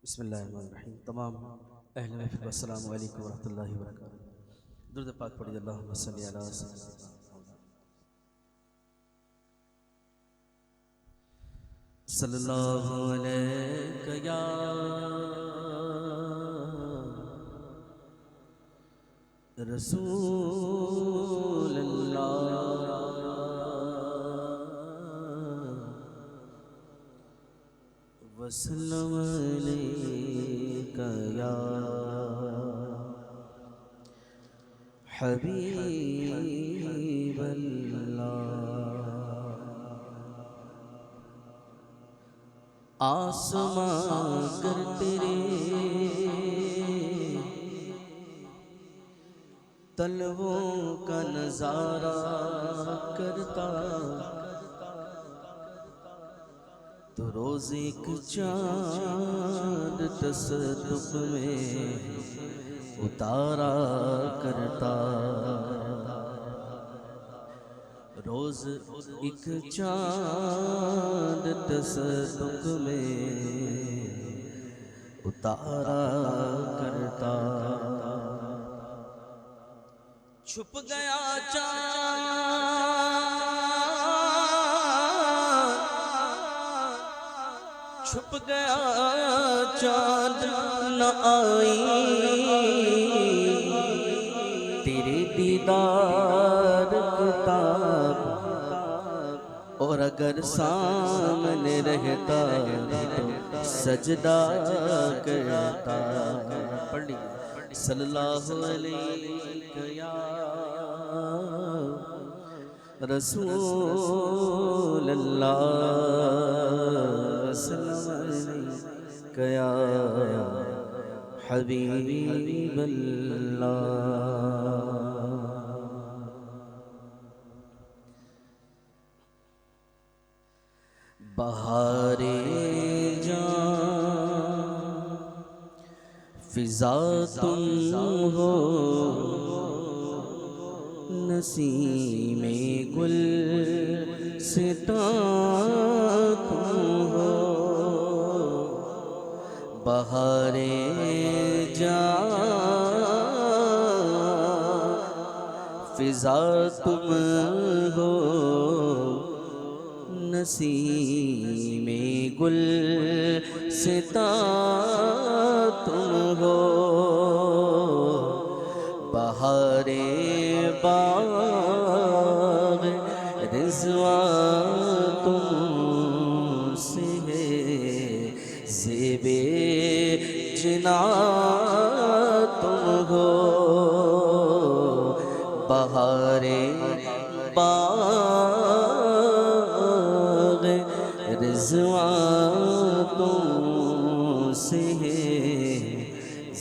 بسم اللہ الرحمن الرحیم. تمام اہل محفل کو السلام علیکم ورحمۃ اللہ وبرکاتہ. درود پاک پڑھیے. اللہم صلی علی سیدنا مولانا صلی اللہ علیہ یا رسول اللہ وسلم علیک یا حبیب اللہ. آسمان کر تیرے طلبوں کا نظارہ کرتا تو روز ایک چاند تصدق میں اتارا کرتا. روز ایک چاند تصدق میں اتارا کرتا. چھپ گیا چاند، چھپ گیا چاند نہ آئی تیرے دیدار کتاب، اور اگر سامنے رہتا تو سجدہ کرتا. پڑھ لیجیے. صلی اللہ علیہ یا رسول اللہ وسلم علیک یا حبیب اللہ. بہار جان فضا تم ہو، نسیم گل ستاں تم ہو. بہار جان فضا تم ہو، نسیم گل ستاں تم ہو. بہار باغ رضوان تم سے ہے، زیب جنان تم ہو. بہار باغ رضوان تم سے ہے،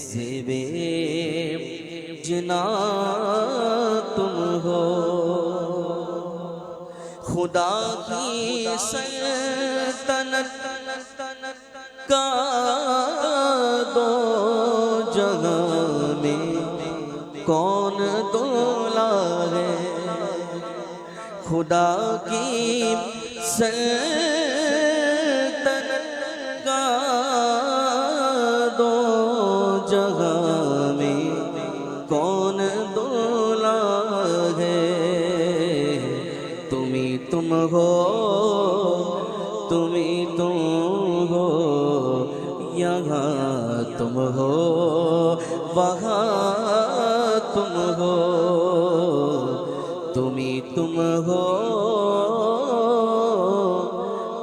زیب جنان تم ہو. خدا کی سلطنت کا دو جہاں میں کون دولا ہے. خدا کی سلطنت کا دو جہاں میں کون دولا ہے. تم ہی تم ہو، تم ہی تم ہو، یہاں تم ہو وہاں تم ہو. تم ہی تم ہو،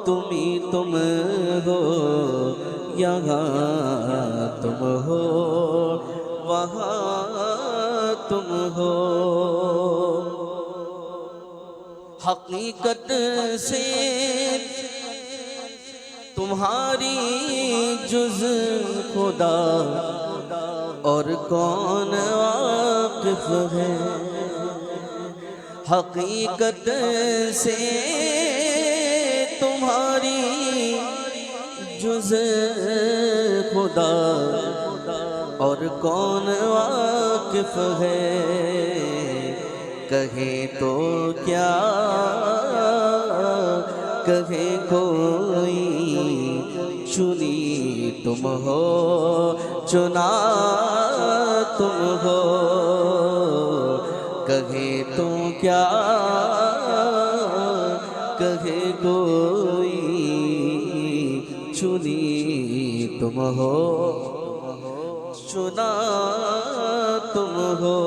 تم ہی تم ہو، یہاں تم ہو وہاں تم ہو. حقیقت سے تمہاری جز خدا اور کون واقف ہے. حقیقت سے تمہاری جز خدا اور کون واقف ہے. کہے تو کیا کہے کوئی چنی تم ہو چنا تم ہو کہے تو کیا کہے کوئی چنی تم ہو چنا تم ہو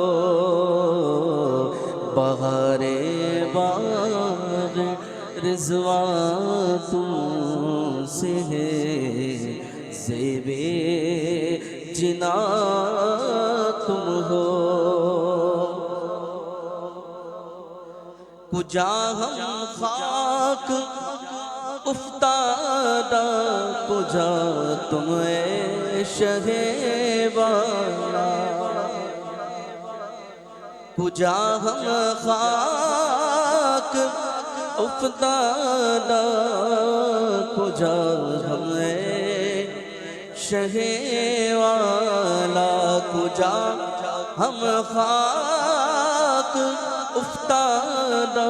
بہار باغ رضوان تم سے ہے زیب جنا تم ہو کجا ہم خاک افتادہ کجا تم اے شہ والا کجا ہم خاک افتادہ کجا ہم اے شہ والا کجا ہم خاک افتادہ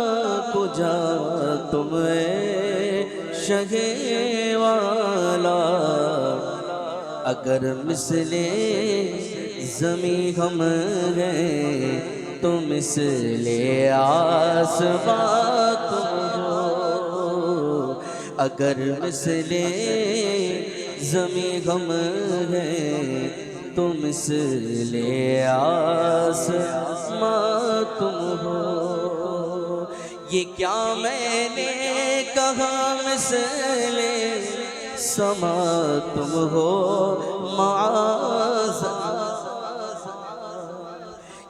کجا تم اے شہ والا اگر مثل زمیں ہم ہیں تو مثل آسمان تم ہو اگر مثل زمیں ہم ہیں تو مثل آسمان تم ہو یہ کیا میں نے کہا مثل سما تم ہو معاذ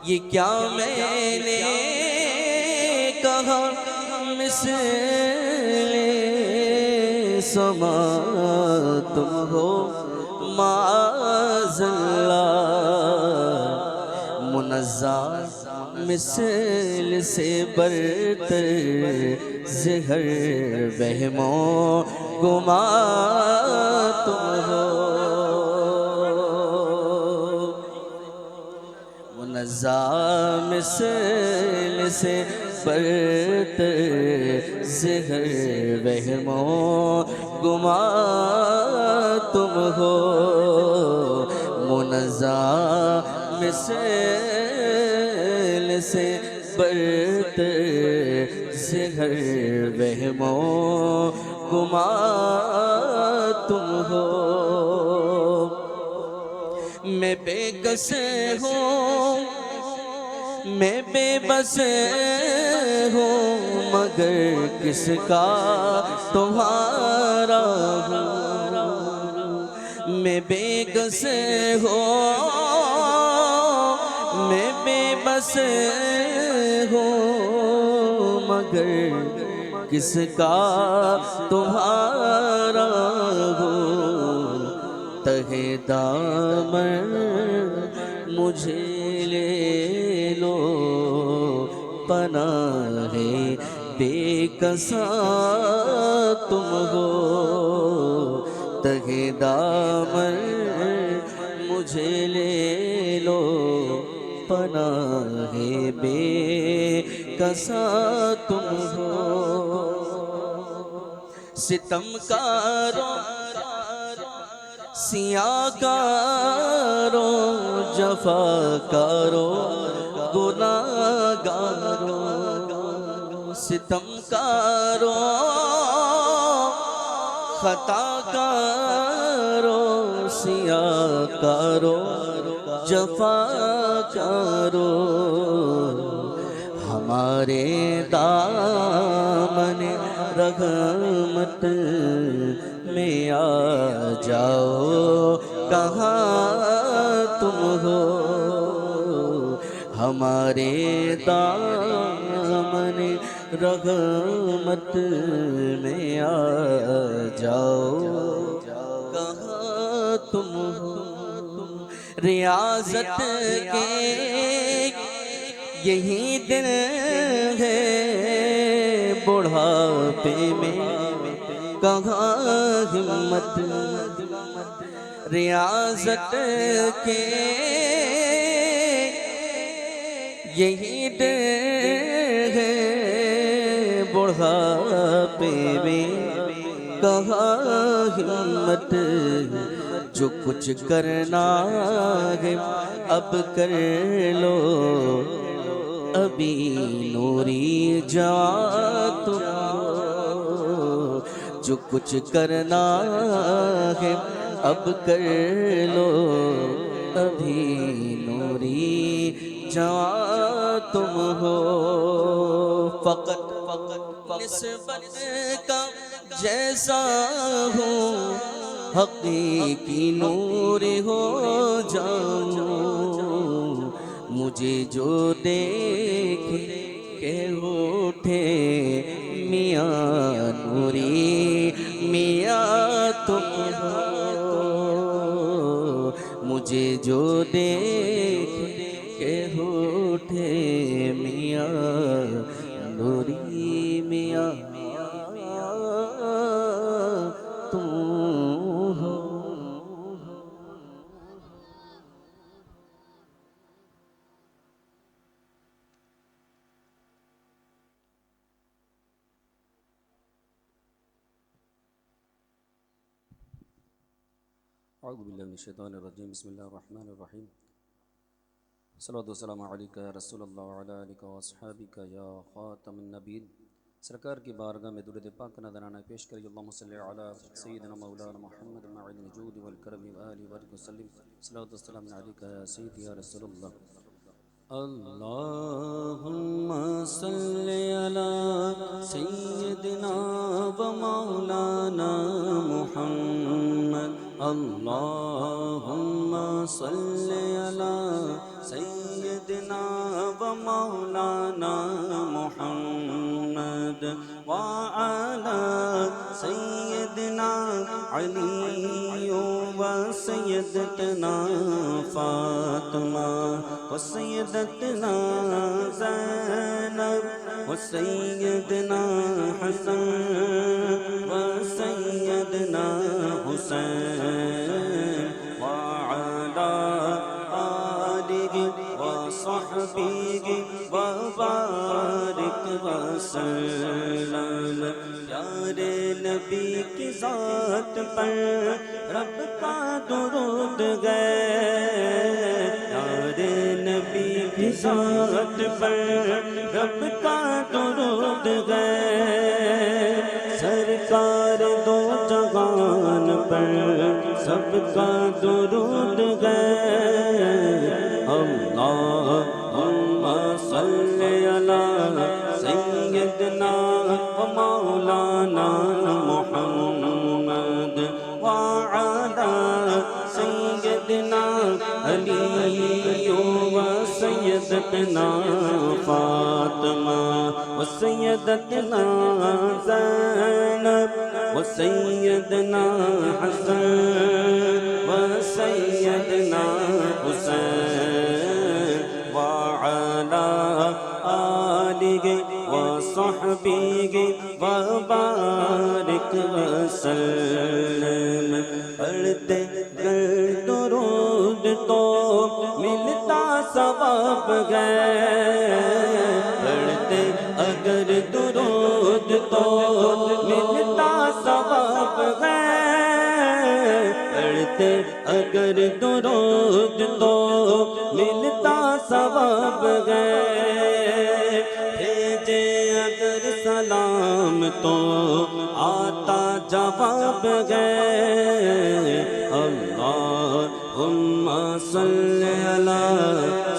یہ کیا میں نے کہا مثل سما تم ہو معاذ اللہ منزہ مثل سے برتر زہر وہم و گما تم ہو منزہ مثل سے برتر زہر وہم و گما تم ہو منزہ مثل سے برتر زہر وہم و گما تم ہو میں بے کس ہوں میں بے بس ہوں مگر کس کا تمہارا ہوں میں بے کس ہوں میں بے بس ہوں مگر کس کا تمہارا ہوں تہ دامن مجھے لے لو پناہ بے کساں تم ہو تہ دامن مجھے لے لو پناہ بے کساں تم ہو ستم کاروں سیاہ کاروں جفا کاروں گناہ گاروں ستم کاروں خطا کاروں سیاہ کاروں جفا کاروں ہمارے دامن رحمت میں آ جاؤ کہاں تم ہو ہمارے دامن رحمت میں آ جاؤ کہاں تم ہو ریاضت کے یہی دن ہے بڑھاپے میں کہاں ہمت ریاضت کے یہی دن ہے بڑھاپے میں کہا ہمت جو کچھ کرنا ہے اب کر لو، ابھی نوری جوان تم ہو، جو کچھ کرنا ہے اب کر لو، ابھی نوری جوان تم ہو۔ فقط نسبت کا جیسا ہوں حقیقی نور ہو جاؤں، مجھے جو دیکھے کہ اٹھے میاں نوری میاں تم ہو، مجھے جو دیکھے کہ اٹھے میاں نوری میاں تم ہو۔ اعوذ باللہ من الشیطان الرجیم، بسم اللہ الرحمن الرحیم، صلوات و سلام علیکہ یا رسول اللہ وعلی آلہ و اصحابہ یا خاتم النبیین۔ سرکار کی بارگاہ میں درود پاک نذرانہ پیش کری، اللہم صلی علی سیدنا مولانا محمد معین الجود والکرم وآلہ وآلہ وسلم، صلوات و سلام علیکہ یا سیدی یا رسول اللہ۔ اللہم صلی علی سیدنا و مولانا محمد، اللہم صلی علی سیدنا و مولانا محمد وعلی سیدنا علی و سیدتنا فاطمہ و سیدتنا زینب و سیدنا حسن و سیدنا حسین وعلی آلہ و صحبہ و بارک وسلم۔ پیارے نبی کی ذات پر رب کا درود گئے، پیارے نبی کی ذات پر رب کا درود گئے، سرکار دو جہان پر سب کا درود گئے۔ اللہم صلی علی سیدنا و مولانا محمد وعلی سیدنا علی و سیدتنا فاطمہ و سیدتنا زینب و سیدنا حسن و سیدنا حسین وعلی آلہ و صحبہ و بارک وسلم۔ پڑھتے گر درود تو ملتا ثواب ہے، پڑھتے اگر درود تو ملتا ثواب ہے، پڑھتے اگر درود تو ملتا ثواب ہے، بھیجے اگر سلام تو آتا جواب ہے۔ اللہم صلی علی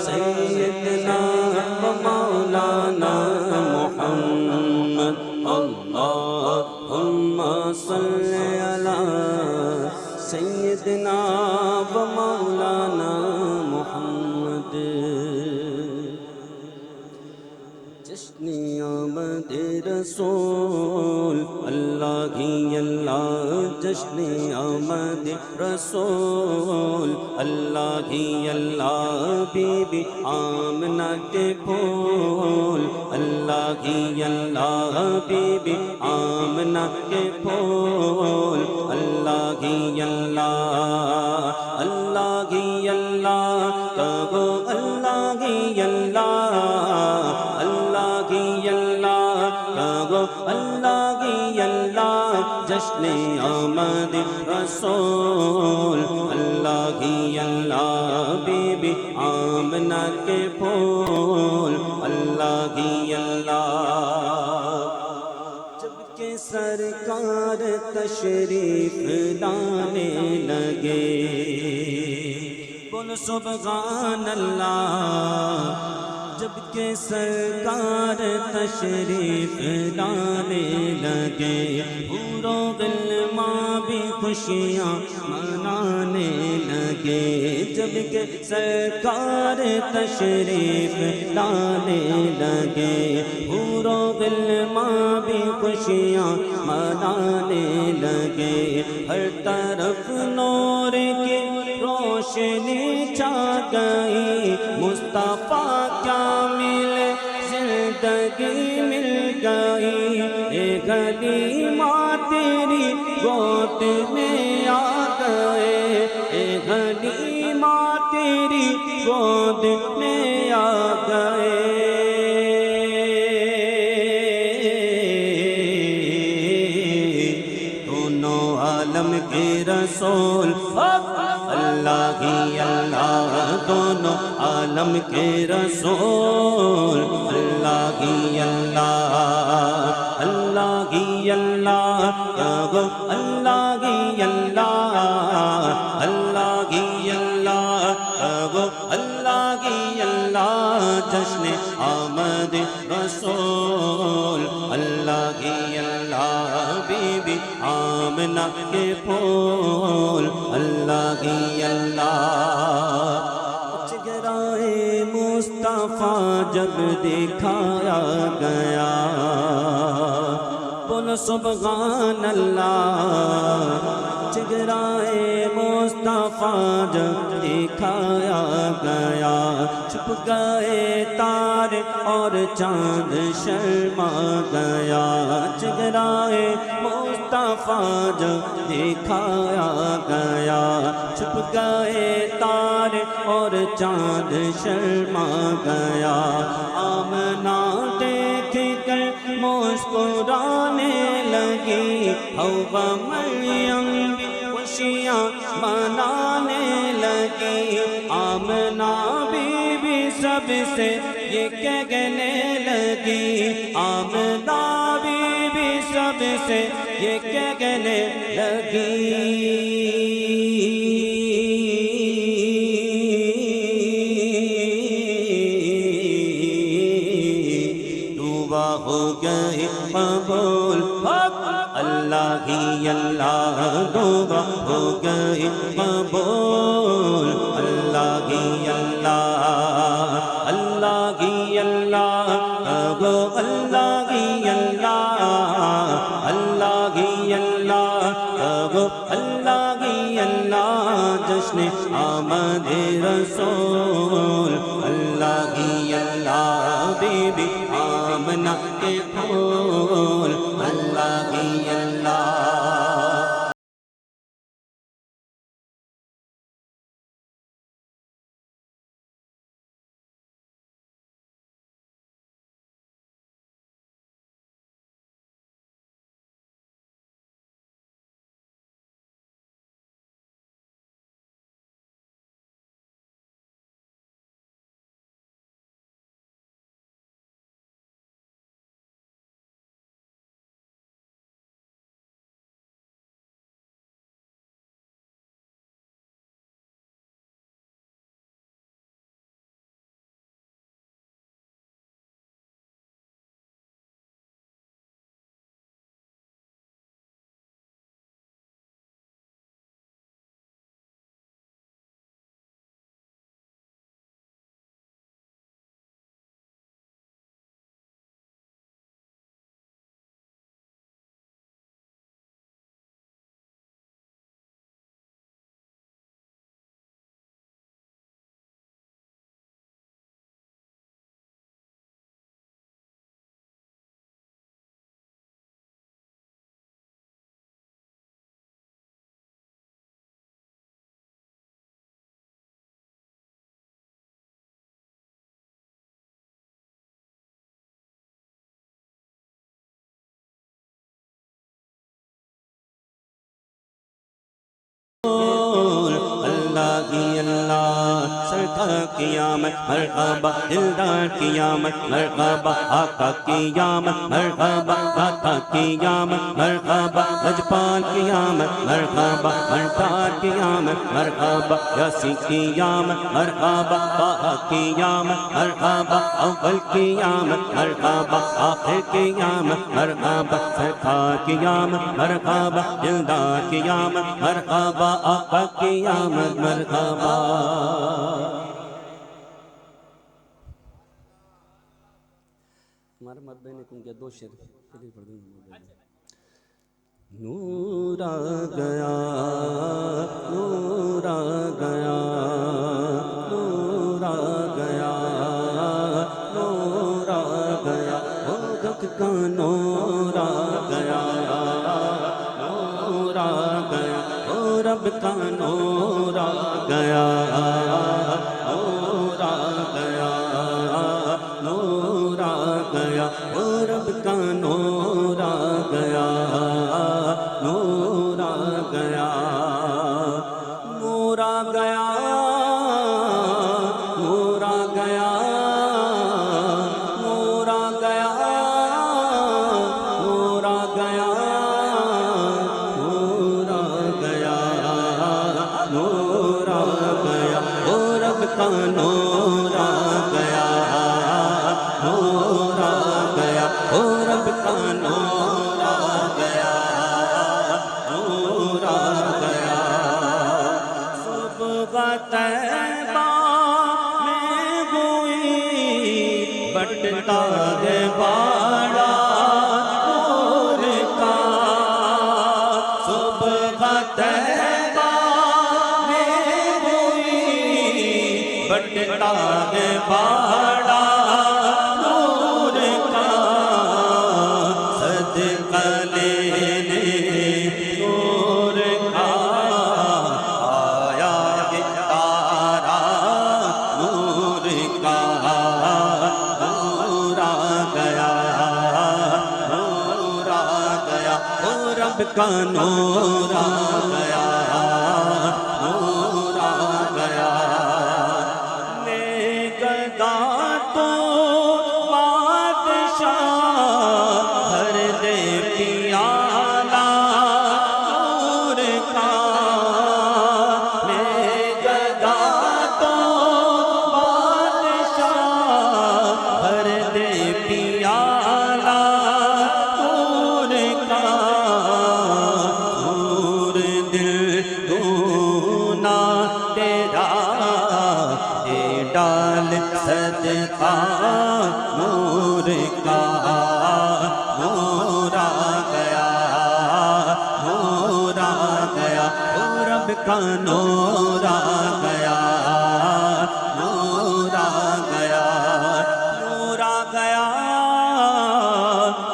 سیدنا و مولانا محمد، اللہم صلی علی سیدنا و مولانا محمد۔ جشن آمد رسول اللہ ہی اللہ، جشن آمد رسول اللہ ہی اللہ، بی بی آمنہ کے پھول اللہ ہی اللہ، بی بی آمنہ کے پھول اللہ ہی اللہ، اللہ ہی اللہ کہو اللہ ہی اللہ، اللہ ہی اللہ کہو اللہ ہی اللہ، جشن رسول اللہ ہی اللہ بی بی آمنہ کے پھول اللہ ہی اللہ جب کہ سرکار تشریف لانے لگے بول سبحان اللہ جب کہ سرکار تشریف لانے لگے حور و غلماں بھی خوشیاں منانے لگے جب کہ سرکار تشریف لانے لگے حور و غلماں بھی خوشیاں منانے لگے ہر طرف نور کی روشنی چھا گئی مصطفیٰ کیا ملے زندگی مل گئی اے غلیماں تیری گود میں آ گئے اے غلیماں تیری گود میں آ گئے دونوں عالم کے رسول اللہ ہی اللہ دونوں عالم کے رسول اللہ ہی اللہ اللہ ہی اللہ اللہ ہی اللہ اللہ ہی اللہ اللہ ہی اللہ جشن آمد رسول اللہ ہی اللہ بی بی آمنہ کے پھول اللہ ہی اللہ چہرۂ مصطفیٰ جب دکھایا گیا بول سبحان اللہ چہرۂ مصطفیٰ جب دکھایا گیا چھپ گئے تارے اور چاند شرما گیا چہرۂ مصطفیٰ جب دکھایا گیا چھپ گئے تارے اور چاند شرما گیا آمنہ دیکھ کر مسکرانے لگی حوا مریم بھی خوشیاں منانے لگی آمنہ بی بی سب سے یہ کہنے لگی آمنہ بی بی سب سے یہ کہنے لگی ہو گئے قبول اللہ ہی اللہ دعا ہو گئے قبول اللہ ہی اللہ اللہ ہی اللہ اللہ ہی اللہ اللہ ہی اللہ اللہ ہی اللہ جشن آمد رسول اللہ ہی اللہ بی بی آمنہ کے پھول اللہ ہی اللہ آقا کی آمد مرحبا دلدار کی آمد مرحبا آقا کی آمد مرحبا آقا کی آمد مرحبا لجپال کی آمد مرحبا منتار کی آمد مرحبا یاسی کی آمد مرحبا طه کی آمد مرحبا اول کی آمد مرحبا آخر کی آمد مرحبا سرکار کی آمد مرحبا دلدار کی آمد مرحبا آقا کی آمد مرحبا ہمارے مربع نے کن کیا 2 شعر پڑھ دیں گے نور آ گیا نور آ گیا نور آ گیا نور آ گیا او حق کا نور آ گیا نور آ گیا او رب کا نور آ گیا نور آ گیا نور آ گیا او رب کا نور آ گیا نور آ گیا نور آ گیا نور آ گیا نور آ گیا نور آ گیا نور آ گیا نور آ گیا او رب کا نور آ گیا نور آ گیا او رب کا نور آ گیا نور آ گیا صبح طیبہ میں ہوئی بٹتا ہے باڑا نور کا صبح طیبہ میں ہوئی بٹتا ہے باڑا نور کا صدقہ لینے نور کا آیا ہے تارا نور کا نور آ گیا نور آ گیا او رب کا نور آ گیا نور آ گیا لے گدا تو بادشاہ بھر دے پیالہ نور کا لے گدا تو بادشاہ بھر دے پیالہ نور کا نور دل دونا تیرا دے ڈال صدقہ نور کا نور آ گیا نور آ گیا او رب کا نور آ گیا نور آ گیا نور آ گیا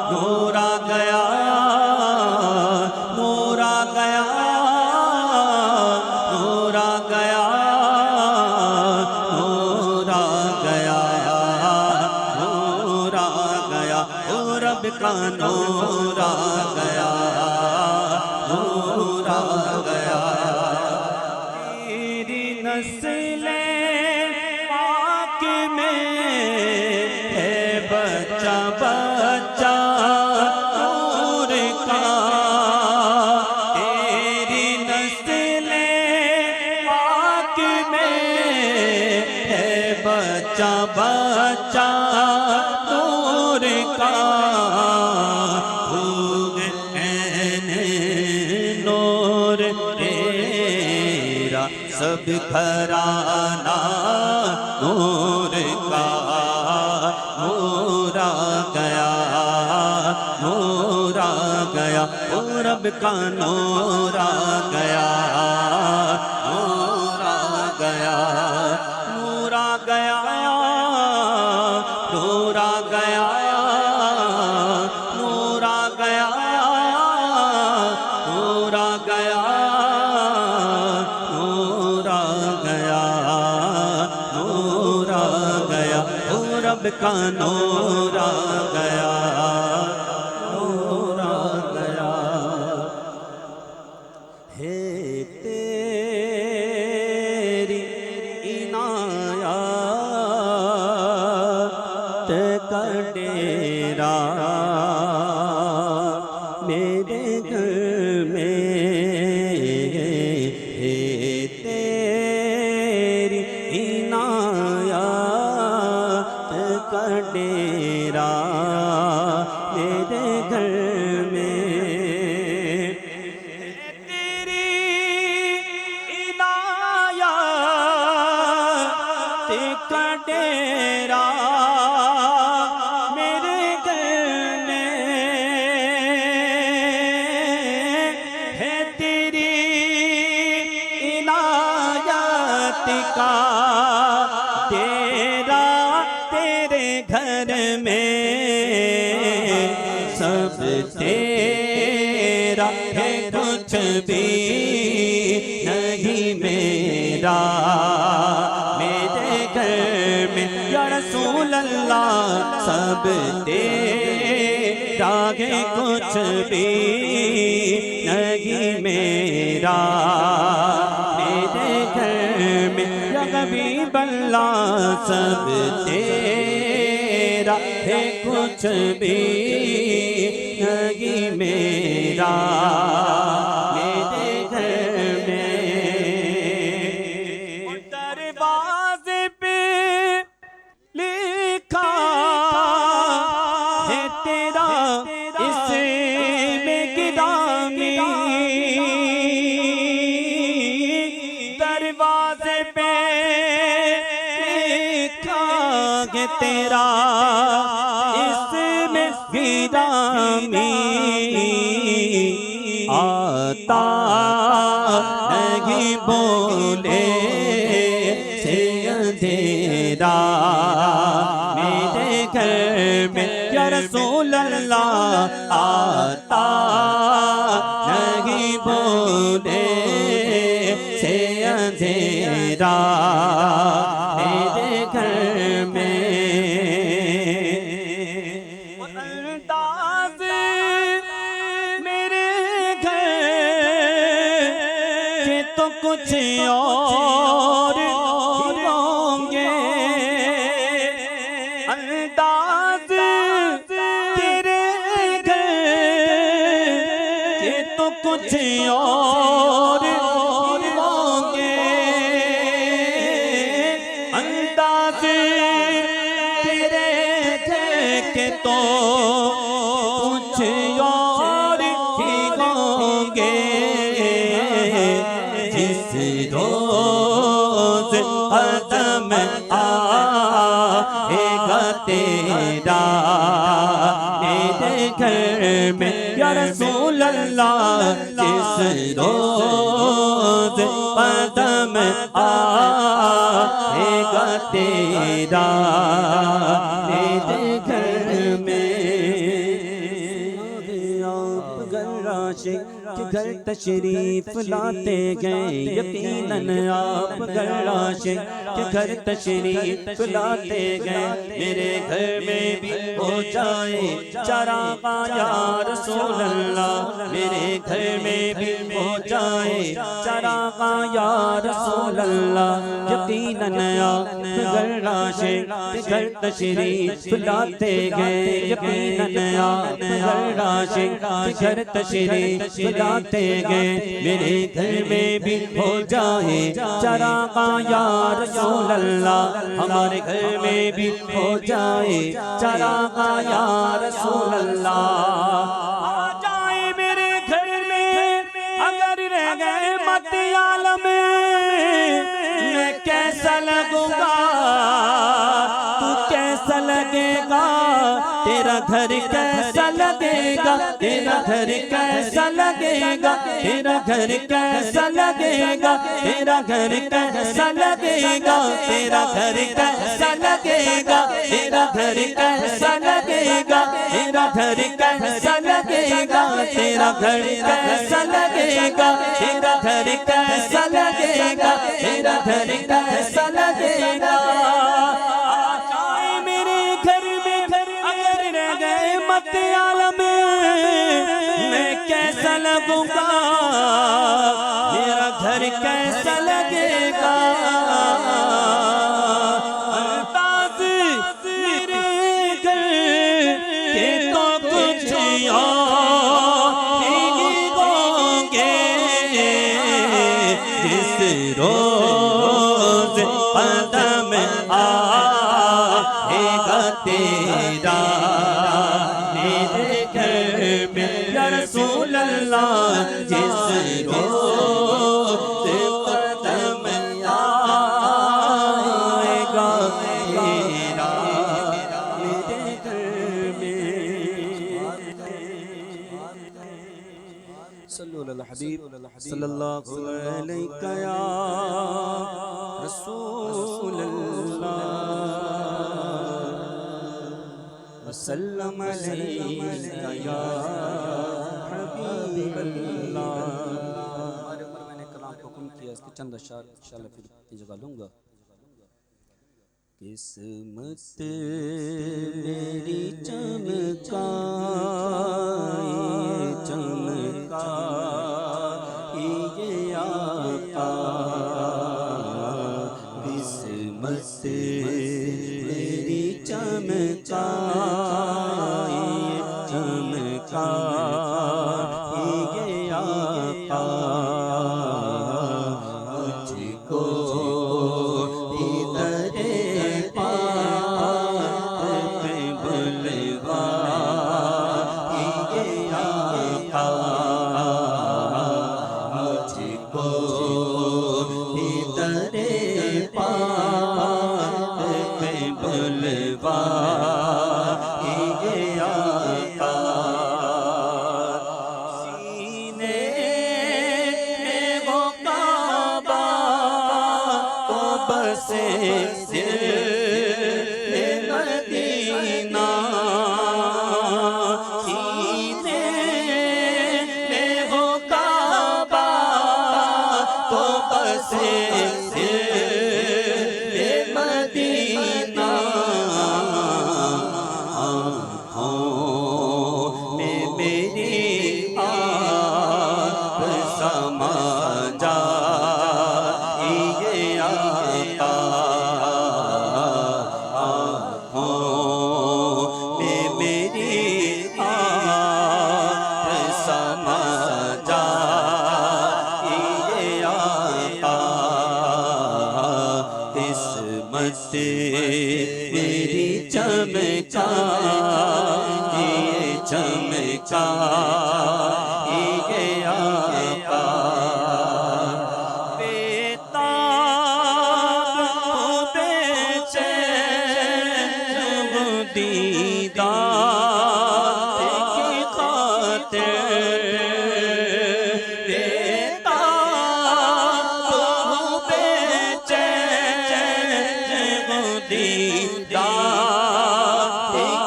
نور آ گیا نور آ گیا نور آ گیا نور آ گیا نور آ گیا او رب کا نور آ گیا نور آ گیا تیری نسل پاک میں ہے بچہ بچہ نور کا تیری نسل پاک میں ہے بچہ بچہ نور کا نور تیرا سب گھرانہ نور کا نور آ گیا نور آ گیا او رب کا نور آ گیا نور آ گیا نور آ گیا نور آ گیا نور آ گیا نور آ گیا نور آ گیا نور آ گیا او رب کا نور آ گیا نور آ گیا ہے تیری عنایت کا ڈیرا میرے گھر میں ہے تیری عنایات کا ڈیرا میرے گھر میں تیری عنایات کا ڈیرا میرے گھر میں ہے تیری عنایات کا ڈیرا تیرے گھر میں سب تیرا ہے کچھ بھی نہیں میرا میرے گھر میں یا رسول اللہ سب تیرا ہے کچھ بھی نہیں میرا میرے گھر میں یا حبیب اللہ سب تیرا ہے کچھ بھی نہیں میرا میرے گھر میں دروازے پہ لکھا ہے تیرا اسم گرامی دروازے پہ لکھا ہے تیرا اسم گرامی آتا نہیں بولے سے اندھیرا میرے گھر میں یا رسول اللہ آتا نہیں بولے سے اندھیرا میرے گھر میں انداز میرے گھر کے تو کچھ اور ہوں گے انداز تیرے گھر کے تو کچھ اور ہوں گے انداز تیرے گھر کے تو کچھ اور ہی ہوں گے جس روز قدم آئے گا تیرا میرے گھر میں یا رسول اللہ جس روز قدم آئے گا تیرا میرے گھر میں آپ گراشے کہ گھر تشریف لاتے گئے یقیناً آپ گراشے کہ گھر تشریف لاتے گئے میرے گھر میں بھی ہو جائے چراغ یا رسول اللہ میرے گھر میں بھی ہو جائے چراغ یا رسول اللہ یقیناً آپ گراشے کہ گھر تشریف لاتے گئے یقیناً آپ گراشے کہ گھر تشریف لاتے گئے میرے گھر میں بھی ہو جائے چراغ یا رسول اللہ ہمارے گھر میں بھی ہو جائے چراغ یا رسول اللہ آ جائے میرے گھر میں اگر رہ گئے مت عالم میں کیسا لگوں گا تو کیسا لگے گا تیرا گھر کیسا لگے گا تیرا گھر کیسا لگے گا تیرا گھر کیسا لگے گا تیرا گھر کیسا لگے گا تیرا گھر کیسا لگے گا تیرا گھر کیسا لگے گا تیرا گھر کیسا لگے گا تیرا گھر کیسا لگے گا تیرا گھر کیسا لگے گا تیرا گھر کیسا لگے گا مت عالم میں کیسا لگوں گا میرا گھر کیسا لگے گا انداز میرے گھر روز قدم آئے گا تیرا میرے گھر میں یا رسول اللہ جس روز قدم آئے گا تیرا میرے گھر میں صلو علی الحبیب صلی اللہ علیہ یا رسول اللہ وسلم علیہ یا حبیب اللہ. ہمارے عمر میں نے کلام کو حکم کیا، اس کے چند اشعار انشاءاللہ پھر اپنی جگہ لوں گا. قسمت میری چمکائی چمکائی یہ آقا، قسمت میری چمکائی چمکائی یہ آقا، مجھ کو میری چمکائی چمکائی یہ آقا، بیتاب بے چین دیدار کی خاطر، بیتاب بے چین دیدار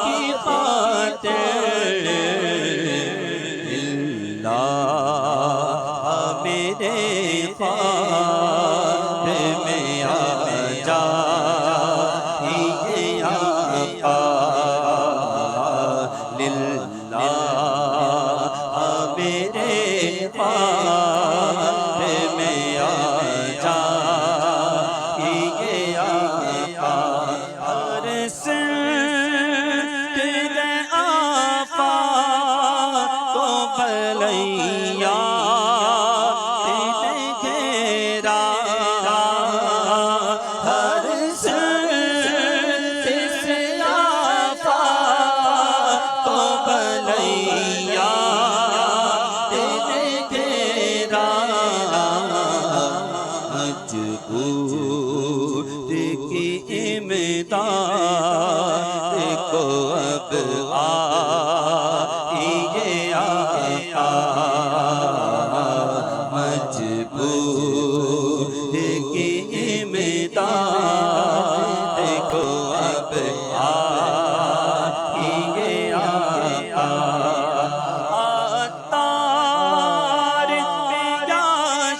کی خاطر، اللہ میرے خواب میں آ جا یہ آقا، للہ میرے خواب میں آ جا یہ آقا، ہر سمت گئے آفات کو بلیا تینے گھیرا، ہر سمت سے آفات کو بلیا تینے گھیرا، مجبور کی امداد کو اب آئیے آقا، مجبور کی امداد کو اب آئیے آقا، عطار پیا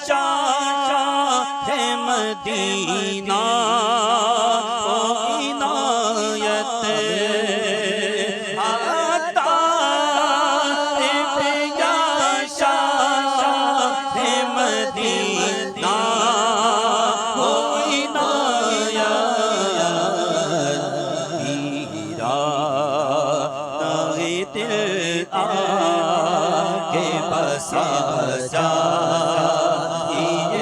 شاہ مدینہ کو عنایت، عطار پیا شاہ مدینہ کو عنایت، ہیرا دل آ کے بسا جا یہ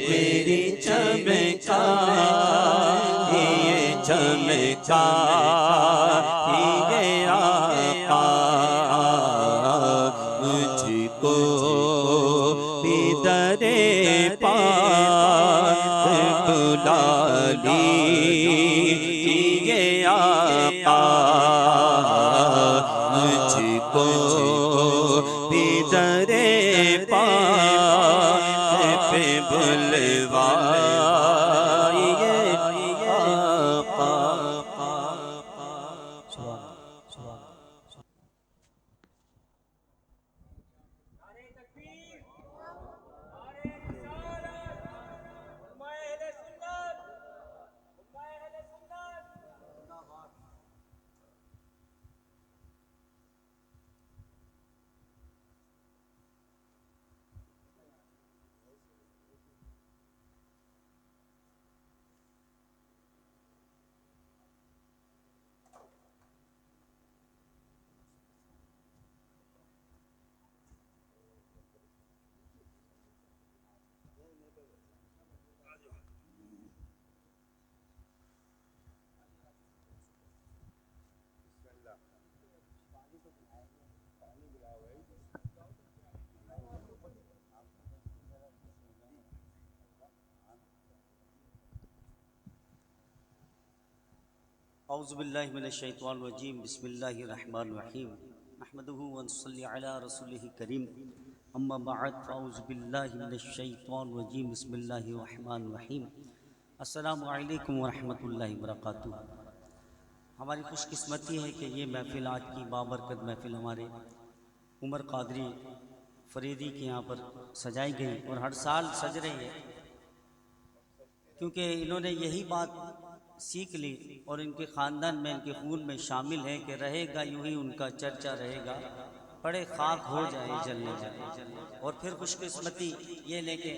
میری چمکا یہ چمکا یہ آقا مجھ کو بھی در پاک بلا لیجیے آقا مجھ کو بھی در پاک پہ بلوائیے آقا اعوذ باللہ من الشیطان الرجیم بسم اللہ الرحمن الرحیم نحمدہ ونصلی علی رسولہ کریم اما بعد اعوذ باللہ من الشیطان الرجیم بسم اللہ الرحمن الرحیم السلام علیکم ورحمۃ اللہ وبرکاتہ۔ ہماری خوش قسمتی ہے کہ یہ محفل آج کی بابرکت محفل ہمارے عمر قادری فریدی کے یہاں پر سجائی گئی اور ہر سال سج رہی ہے، کیونکہ انہوں نے یہی بات سیکھ لی اور ان کے خاندان میں ان کے خون میں شامل ہے کہ رہے گا یوں ہی ان کا چرچا رہے گا، پڑے خاک ہو جائے جلنے جائے۔ اور پھر خوش قسمتی یہ لے کے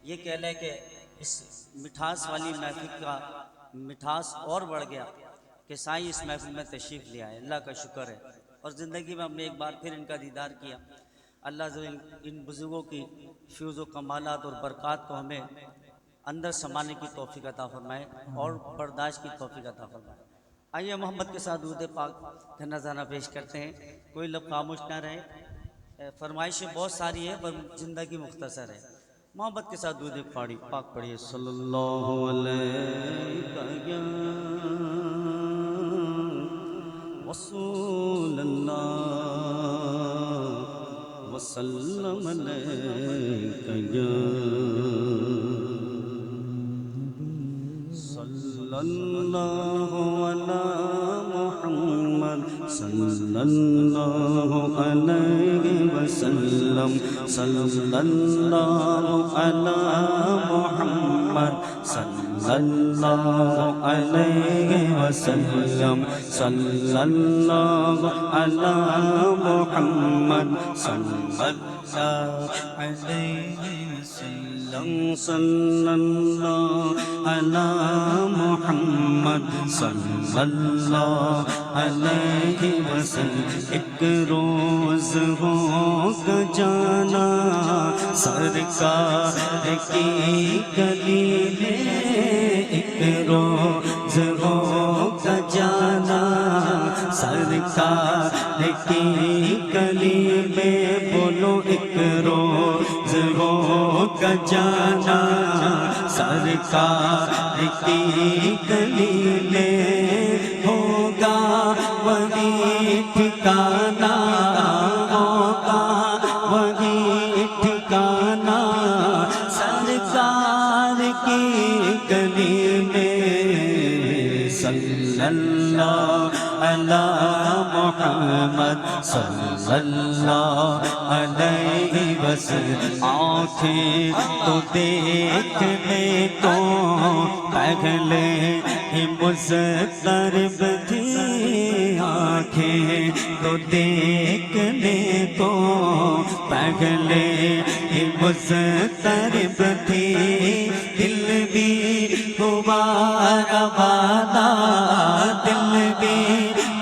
یہ کہہ لے کہ اس مٹھاس والی محفل کا مٹھاس اور بڑھ گیا کہ سائیں اس محفل میں تشریف لے آئے، اللہ کا شکر ہے۔ اور زندگی میں ہم نے ایک بار پھر ان کا دیدار کیا۔ اللہ ان بزرگوں کی فیوز و کمالات اور برکات کو ہمیں اندر سمانے کی توفیق عطا فرمائے اور برداشت کی توفیق عطا فرمائے۔ آئیے محمد کے ساتھ درود پاک کا نذرانہ پیش کرتے ہیں، کوئی لب خاموش نہ رہے، فرمائشیں بہت ساری ہیں پر زندگی مختصر ہے۔ محمد کے ساتھ درود پاک پڑھیے، صلی اللہ علیہ رسول اللہ وسلم علیہ صلی اللہ علی محمد صلی اللہ علیہ وسلم صلی اللہ علی محمد صلی اللہ علیہ وسلم صلی اللہ علی محمد صلی اللہ علیہ وسلم صلی اللہ علی محمد صلی اللہ علیہ وسلم۔ ایک روز ہوگا جانا سرکار کی گلی میں، ایک روز ہوگا جانا سرکار کی گلی میں، بولو ایک روز ہوگا جانا سرکار کی گلی میں، ہوگا وہی ٹھکانا، ہوگا وہی ٹھکانا سرکار کی گلی میں، صلی اللہ علی محمد صلی اللہ علیہ وسلم۔ آنکھیں تو دیکھنے کو پہلے ہی مضطرب تھی، آنکھیں تو دیکھنے کو پہلے ہی مضطرب تھی، دل بھی ہوا روانہ، دل بھی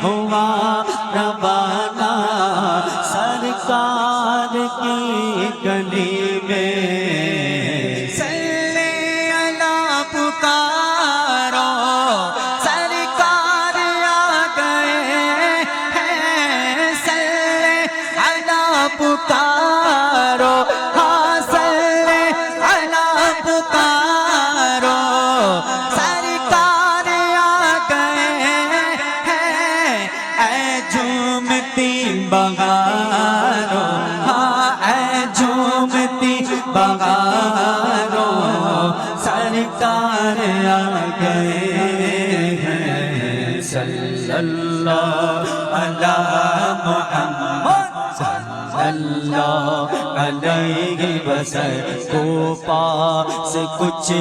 ہوا روانہ سرکار کی گلی میں، بہاروں سرکار آ گئے ہیں صلی اللہ علی محمد صلی اللہ علیہ وسلم کو پاس کچھ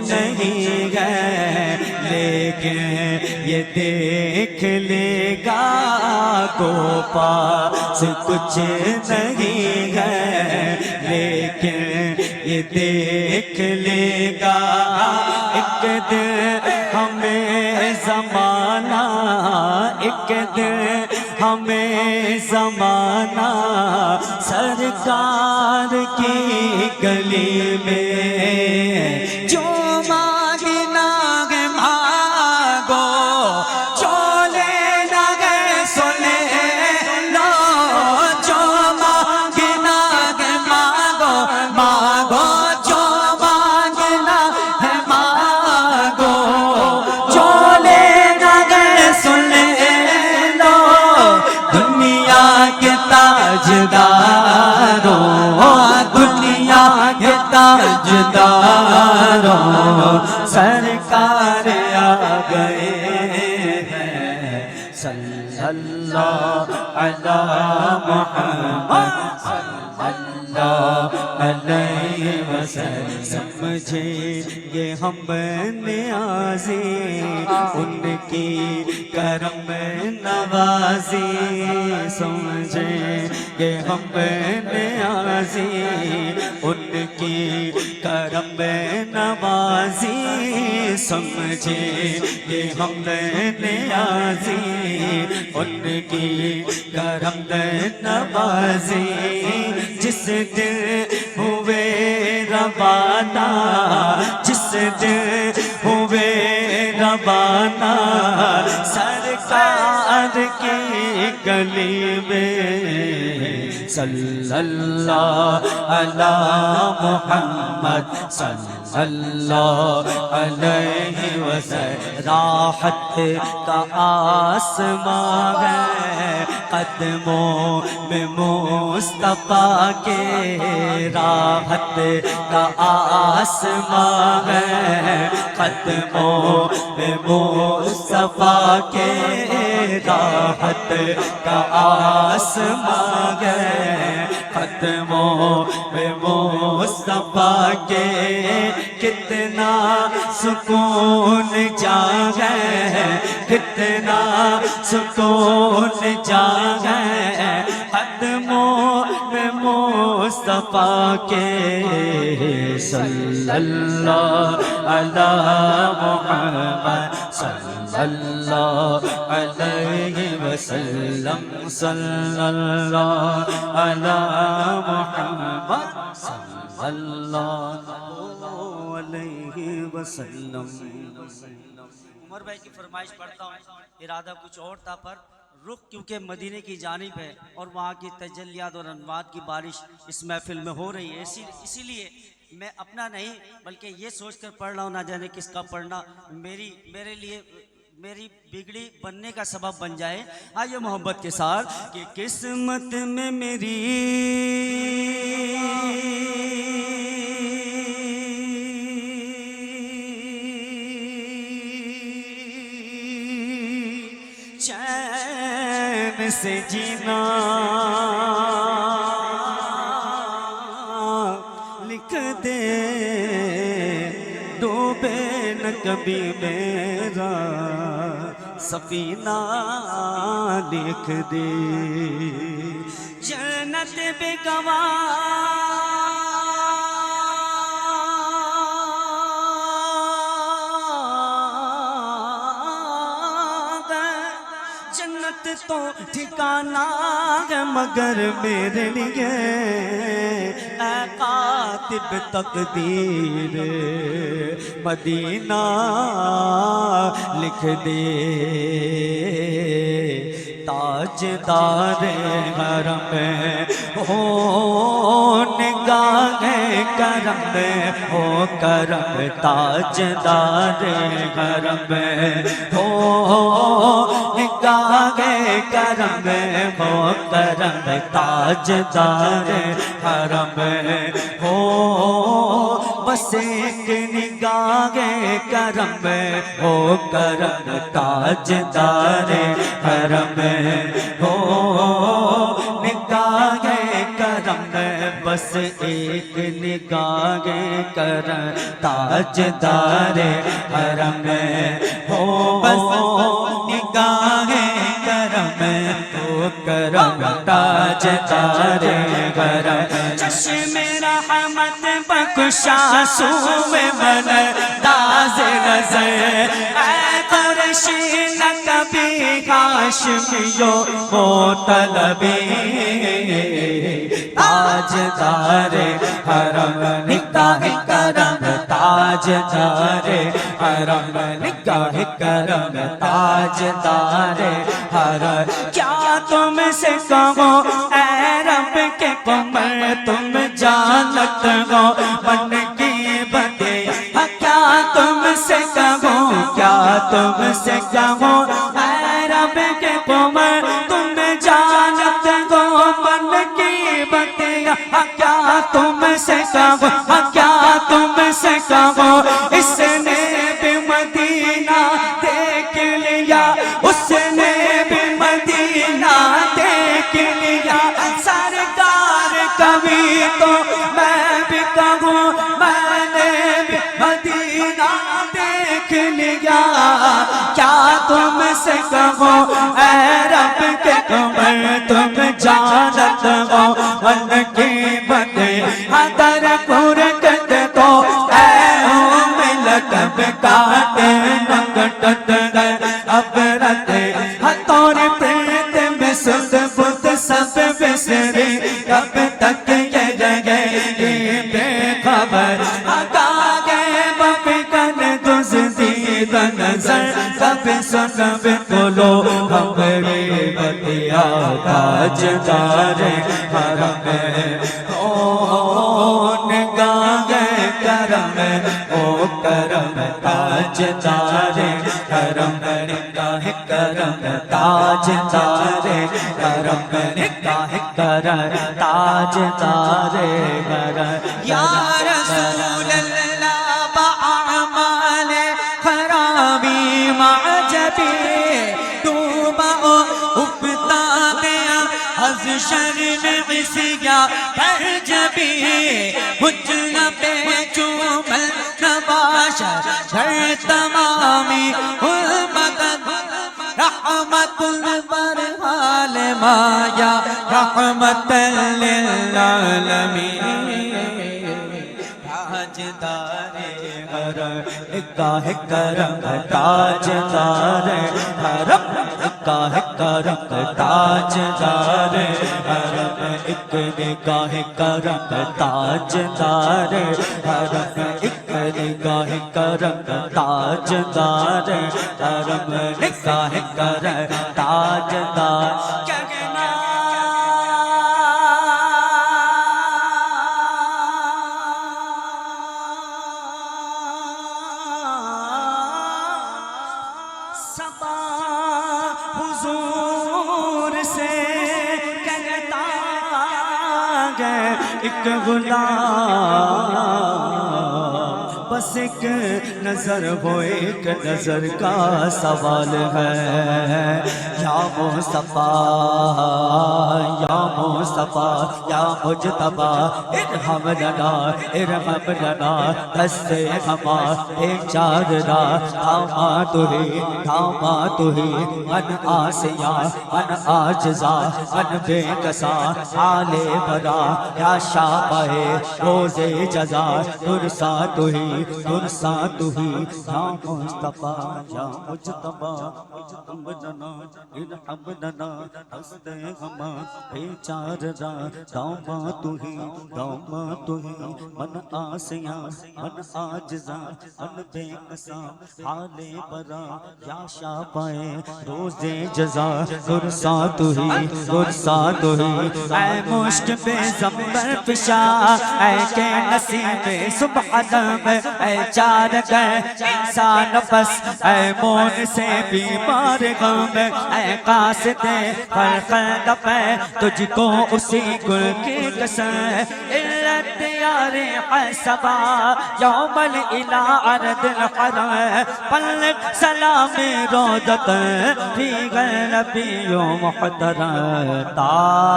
نہیں ہے لیکن یہ دیکھ لے گا کو پاس کچھ نہیں ہے لیکن یہ دیکھ لے گا ایک دن ہمیں زمانہ ایک دن ہمیں زمانہ سرکار کی گلی میں جو مانگنا ہے مانگو جو لینا ہے سو لے لو جو مانگنا ہے مانگو مانگو جو مانگنا ہے مانگو جو لینا ہے سو لے لو دنیا کے تاجداروں دنیا کے تاجداروں سرکار آ گئے ہیں صلی اللہ علی محمد صلی اللہ علیہ وسلم سمجھیں گے ہم نیازی ان کی کرم نوازی سمجھیں گے ہم نیازی ان کی کرم نوازی سمجھیں گے ہم نیازی ان کی کرم نوازی جس دن ہوئے روانہ جس دن ہوئے روانہ سرکار کی گلی میں صلی اللہ علی محمد صلی اللہ علیہ وسلم راحت کا آسمان ہے قدموں میں مصطفیٰ کے راحت کا آسمان ہے قدموں میں مصطفیٰ کے راحت کا آسمان ہے قدموں میں مصطفیٰ کے کتنا سکون جاگے کتنا سکون جاگے قدموں میں مصطفیٰ کے صلی اللہ علی محمد صلی اللہ علیہ وسلم صلی اللہ علی محمد صلی اللہ علیہ وسلم عمر بھائی کی فرمائش پڑھتا ہوں ارادہ کچھ اور تھا پر رخ کیونکہ مدینے کی جانب ہے اور وہاں کی تجلیات اور انوار کی بارش اس محفل میں ہو رہی ہے اسی لیے میں اپنا نہیں بلکہ یہ سوچ کر پڑھ رہا ہوں نہ جانے کس کا پڑھنا میرے لیے میری بگڑی بننے کا سبب بن جائے آئیے محبت کے ساتھ کہ قسمت میں میری چین سے جینا لکھ دے ڈوبے نہ کبھی میرا سفینہ لکھ دے جنت بے گواہ جنت تو ٹھکانہ ہے مگر میرے لیے اے کاتب تقدیر مدینہ لکھ دے تاجدار حرم ہو نگاہ کرم میں ہو کرم تاجدار حرم میں ہو نگاہ کرم میں ہو کرم تاجدار حرم میں ہو بس ایک نگاہ کرم میں ہو کرم تاجدار حرم میں ہو نگاہ کرم میں بس ایک نگاہ کرم تاجدار حرم میں ہو بس نگاہ کرم ہو کرم تاجدار حرم چشم رحمت بخشا سوم من داز نظر اے قرشی نہ کبھی ہاشمیو مطلبی تاجدار حرم نگاہ کرم تاجدار حرم نگاہ کرم تاجدار حرم کیا تم سے کہو اے رب کے قمر تم جانت ہو من کی بدی کیا تم سے کہو کیا تم سے کہو اے رب کے قمر تم جانت ہو من کی بدی کیا تم سے کہو کیا تم سے کہو اس نے بھی مدینہ دیکھ لیا اس نے بھی مدینہ دیکھ لیا سرکار کبھی تو میں بھی کہوں میں نے بھی مدینہ دیکھ لیا کیا تم سے کہو اے رب کے قمر تم جانت ہو من کی بدی در پرکت تو اے لقب کاٹے نکٹت گئے اب رتے ہتھور پریت میں سد بد سب بسری کب تک یہ جگہ بے خبر آگا گئے بفکن دزدید نظر کب سنب کلو ہمری بتیا تاجدار حرم نگاہ کرم او کرم تاجدار حرم نگاہ کرم تاجدار حرم نگاہ کرم تاجدار حرم یا رسول اللہ باعمال خرابی معجبی ڈوبا افتادیا از شر میں عصیا پر جبی حجل پہ چومل نباشر شر تمامی المدد رحمت البرحال مایا رحمت للعالمین تاجدار حرم نگاہ کرم تاجدار حرم نگاہ کرم تاجدار حرم ایک نگاہ کرم تاجدار حرم ایک نگاہ کرم تاجدار حرم نگاہ کرم تاجدار ایک غلام بس ایک نظر ہو ایک نظر کا سوال ہے یا مصطفیٰ یا مصطفیٰ یا مجتبیٰ ارحم لنا دست ہمار ایک چارنا تھاما تو ہی من آسیا من آجزا من بے کسا حال برا یا شاپہ روز جزا ترسا تو ہی یا مصطفیٰ یا مجتبیٰ ارحم لنا حسد غما بیچار را داما تو ہی من آسیا من آجزا من بے قسا حال برا یا شاپائے روز جزا گرسا تو ہی اے مشک بے زمبر پشا اے کہ نصیب صبح دم اے چار گر انسان بس اے مون سے بیمار غم اے قاصد خلق دفع تجھ کو اسی گل کی قسم علت یار حسبا یوم الہ عرض الحرم بلغ سلام روضت فی غلبی محترم تاجدار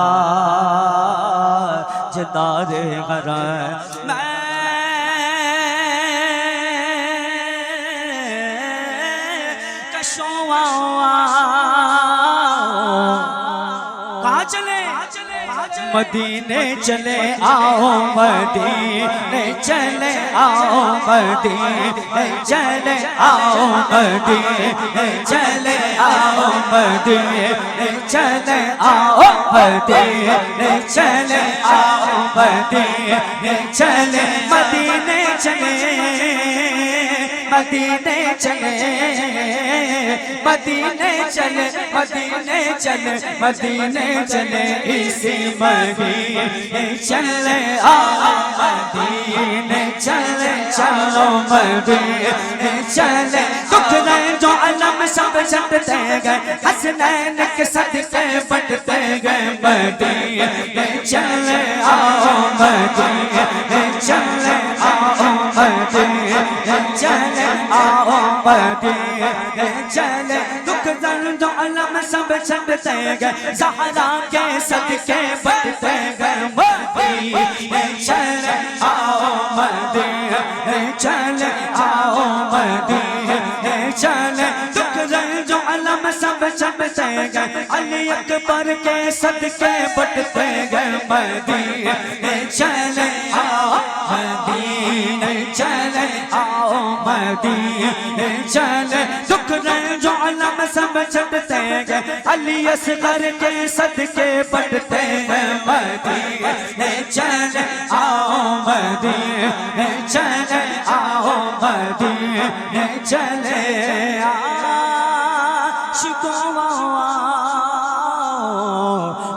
غرام کہاں چلے مدینے چلے آؤ مدینے چلے آؤ مدینے چلے آؤ مدینے چلے آؤ مدینے چلے آؤ مدینے چلے آؤ مدینے چلے مدینے چلے مدینے چلے مدینے چلے مدینے چلے مدینے چلے اسی مدینے چلے آؤ مدینے چلے چلو مدینے چلے دکھ رہے جو علم سب چھٹتے گئے حسنین کے صدقے بٹتے گئے مدینے چلے آؤ مدینے چلے آؤ مدینے چلے آؤ مدینے چلے دکھ درد جو علم سب چھٹتے گئے زہرا کے صدقے بٹتے گئے مدینے چلے آؤ مدینے چلے آؤ مدینے چلے دکھ درد جو علم سب چھٹتے گئے علی اکبر کے صدقے بٹتے گئے مدینے چلے آؤ مدینے چلے آؤ مدینے چلے دکھ رہے جو علم سب چھٹتے گئے علی اصغر کے صدقے بٹتے گئے مدینے چلے آؤ مدینے چلے آؤ مدینے چلے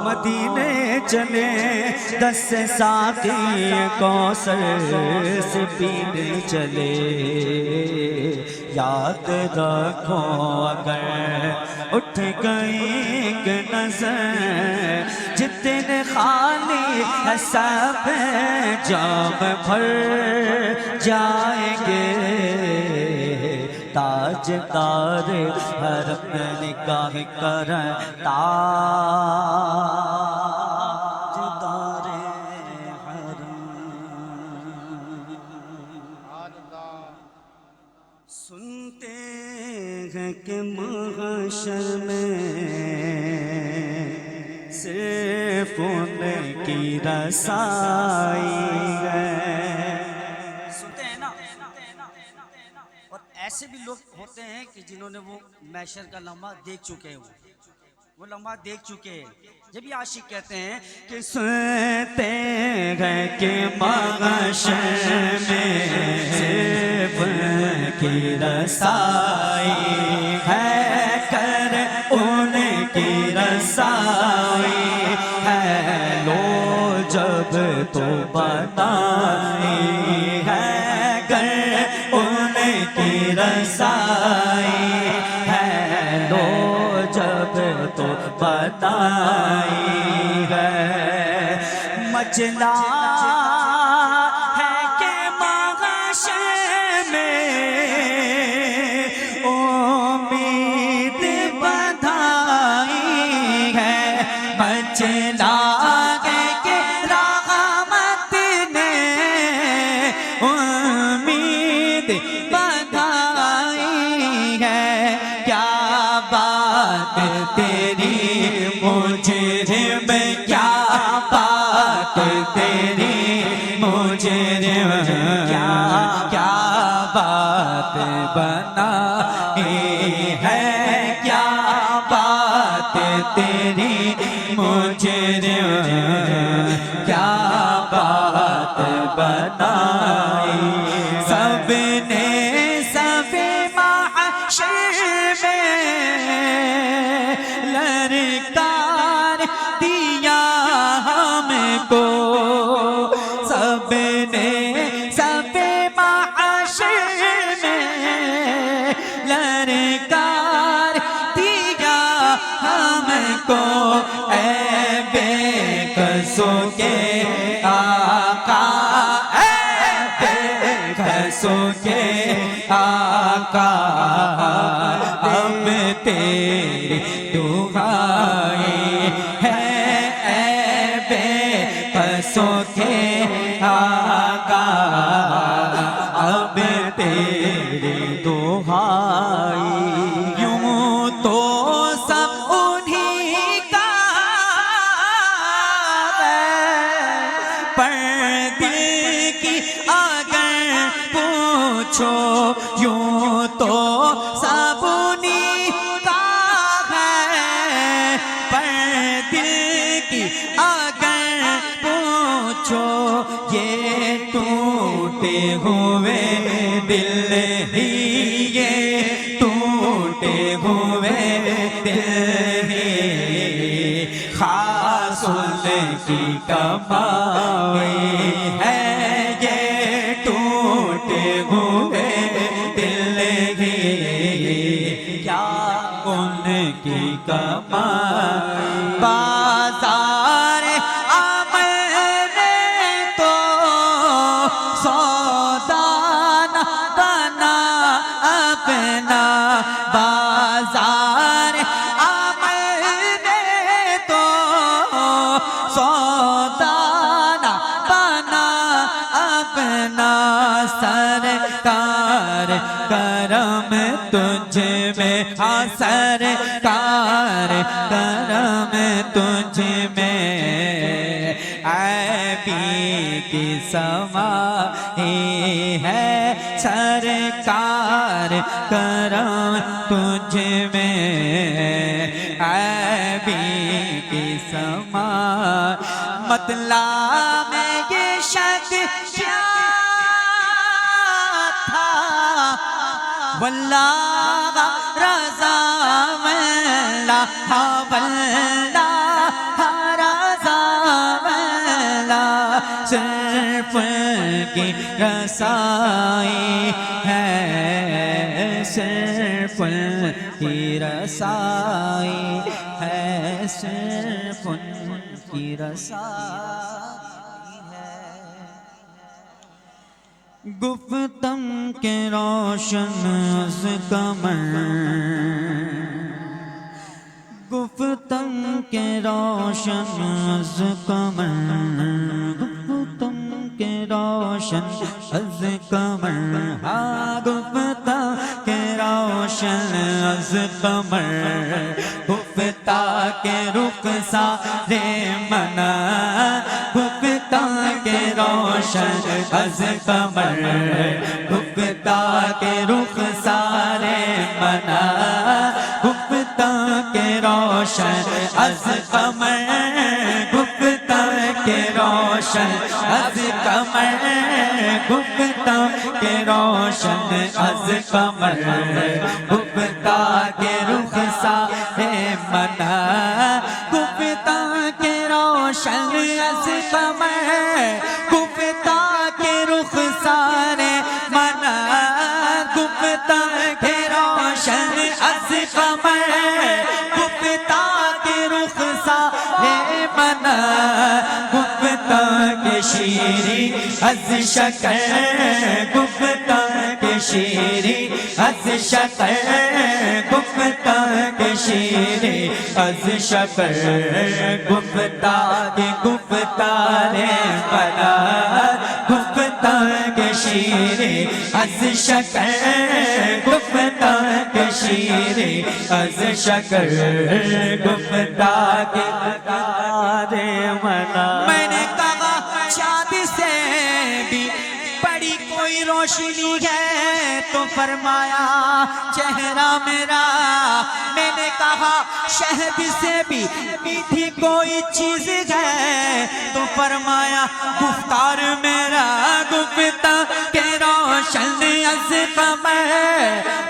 مدینے چلے دس ساقی کوثر سے پینے چلے یاد رکھو اگر اٹھ گئی ایک نظر جتنے خالی ہے سب جام بھر جائیں گے تاجدار حرم نگاہ کریں تاجدار حرم سنتے ہیں کہ محشر میں صرف ان کی رسائی ہے ایسے بھی لوگ ہوتے ہیں کہ جنہوں نے وہ محشر کا لمحہ دیکھ چکے ہیں وہ لمحہ دیکھ چکے ہیں جب یہ عاشق کہتے ہیں کہ سنتے ہیں کہ محشر میں صرف کی رسائی ہے کر ان کی رسائی ہے لو جب تو بتائی ہے گر ان کی رسائی ہے لو جب تو بتائی ہے مچلا ہے کہ محشر میں امید بدھائی ہے مچلا ہے کہ رحمت نے امید بدھائی ہے کیا بات تیری مجرم کیا بات تیری مجرم کیا بات بنائی ہے کیا بات تیری مجرم کیا بات بنائی سب نے سب محشر میں للکار دیا ہم کو سب نے سب محشر میں للکار دیا ہم کو اے بے قصوں کے آقا اے بے قصوں کے آقا اب تیری دعائیں ہے اے بے قصوں کے آقا اب تیری دعائیں یوں تو سب انہی کا ہے پر دل کی اگر پوچھو یوں تو سب انہی کا ہے پر دل کی اگر پوچھو یہ ٹوٹے ہوئے دل ہی یہ ٹوٹے ہوئے دل ہی خاص ان کی کمائی ہے یہ ٹوٹے ہوئے دل ہی کیا ان کی کمائی بازار عمل میں تو سودا نہ بنا اپنا بازار عمل میں تو سودا نہ بنا اپنا سرکار کرم تجھ میں ہاں سرکار کرم تجھ میں عیبی کی سمائی ہے سرکار کرم تجھ میں عیبی کی سمائی مطلب میں یہ شک کیا تھا واللہ رضا واللہ واللہ رضا واللہ صرف کی رسائی ہے صرف کی رسائی ہے صرف کی رسائی ہے گفتم کے روشن از کمر گفتم کے روشن از کمر گفتم کے روشن از کمر ہاں گفتم کے روشن از کمر گفتہ کے رخ سارے منا گفتہ کے روشن از کمر گفتہ کے رخ سارے منا گفتہ کے روشن از کمر گفتہ کے روشن از کمر گفتہ کے روشن از کمر گفتہ کے رخ سارے منا گفتہ کے روشن از کمر گفتہ کے رخ سارے منا گفتہ کے روشن از کمر گفتہ کے رخ سارے منا گفتہ کے شیریں از شکر گفتہ کے شیریں از شکر گفتہ کے شیریں از شکر گفتہ کے گفتارے بنا گفتہ کے شیریں از شکر گفتہ کے شیریں از شکر گفتہ کے گفتارے بنا میں نے کہا شادی سے بھی بڑی کوئی روشنی ہے تو فرمایا چہرہ میرا. میں نے کہا شہد سے بھی میٹھی کوئی چیز ہے تو فرمایا گفتار میرا. گفتہ کے روشن از قمر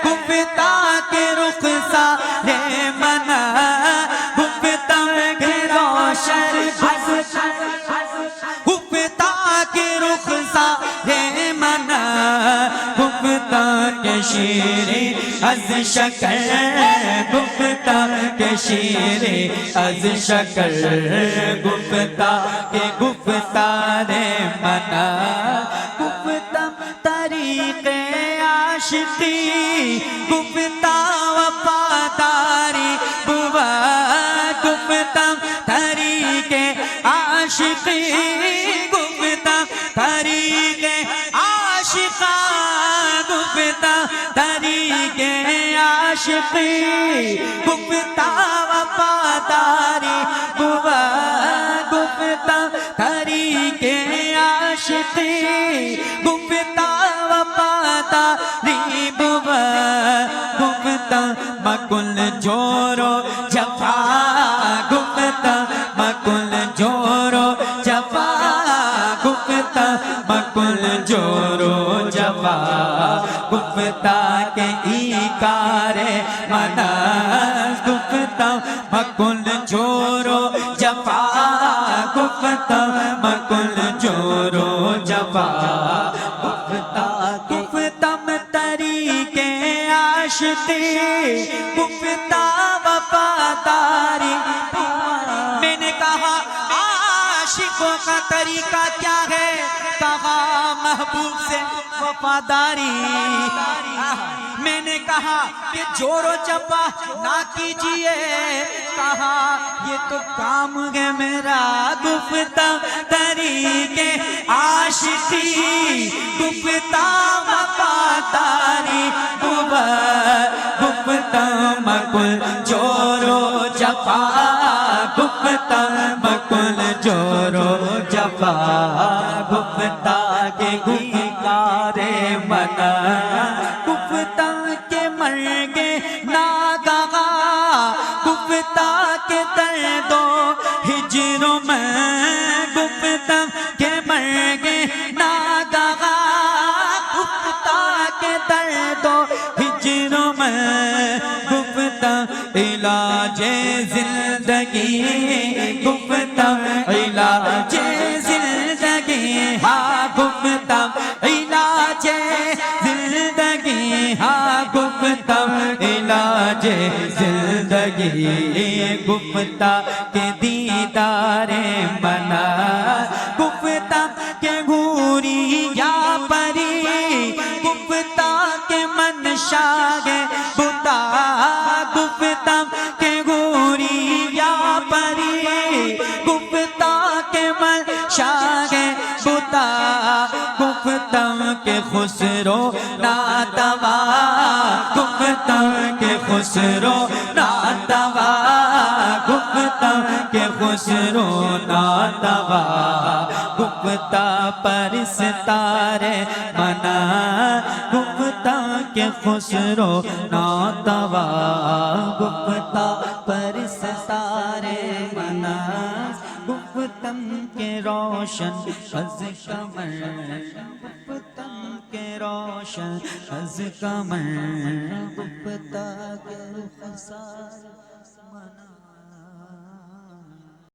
گفتہ کے رخ سارے منا. گفتہ کے روشن گفتہ کے رخ سارے منا. گفتہ کے شیریں از شکر گفتہ کے شیریں از شکر. گفتہ کے گفتار منا. گفتہ طریق عاشقی گفتہ وفاداری بوا. گفتہ طریق عاشقی گفتہ طریق عاشقہ. گفتہ طریق عاشقی گفتہ وفاداری بوا. گفتہ طریق عاشقی گفتہ وفاداری بوا. گفتہ مکل جورو جفا. گفتہ مکل جورو جفا. گفتہ مکل جورو جفا. گفتہ کے ایکار منا. گفتہ مکل جورو جفا. گفتہ مکل جورو جفا. گفتم طریق عاشقی گفتہ وفاداری. میں نے کہا عاشقوں کا طریقہ کیا ہے؟ کہا محبوب سے وفاداری. میں نے کہا کہ جور و جفا نہ کیجئے. کہا یہ تو کام ہے میرا. گفتہ طریق عاشقی گفتہ وفاداری بوا. گفتہ مکل جور و جفا. گفتہ مکل جور و جفا. گفتہ کے گفتار منا. گفتہ کے مرگے ناگہاں گفتہ کے درد و ہجر میں. گفتہ کے مرگے ناگہاں گفتہ کے درد و ہجر میں. گفتہ علاج زندگی گفتہ علاج زندگی. ہاں گفتہ علاج زندگی. ہاں گفتہ علاج زندگی. گفتہ کے دیدار منا. گفتہ کے گوری یا پری گفتہ کے منشا ہے بتا. گفتہ کے گوری یا پری گفتہ کے منشا ہے بتا. گفتہ کے خسرو ناتوا. گفتہ کے خسرو ناتوا. گفتہ کے خسرو ناتوا. گفتہ پر ستارے منا. گفتہ کے خسرو ناتوا. گفتہ پر ستارے منا. گفتم کے روشن از قمر. گفتم کے روشن از قمر. گفتہ کے خسار منا.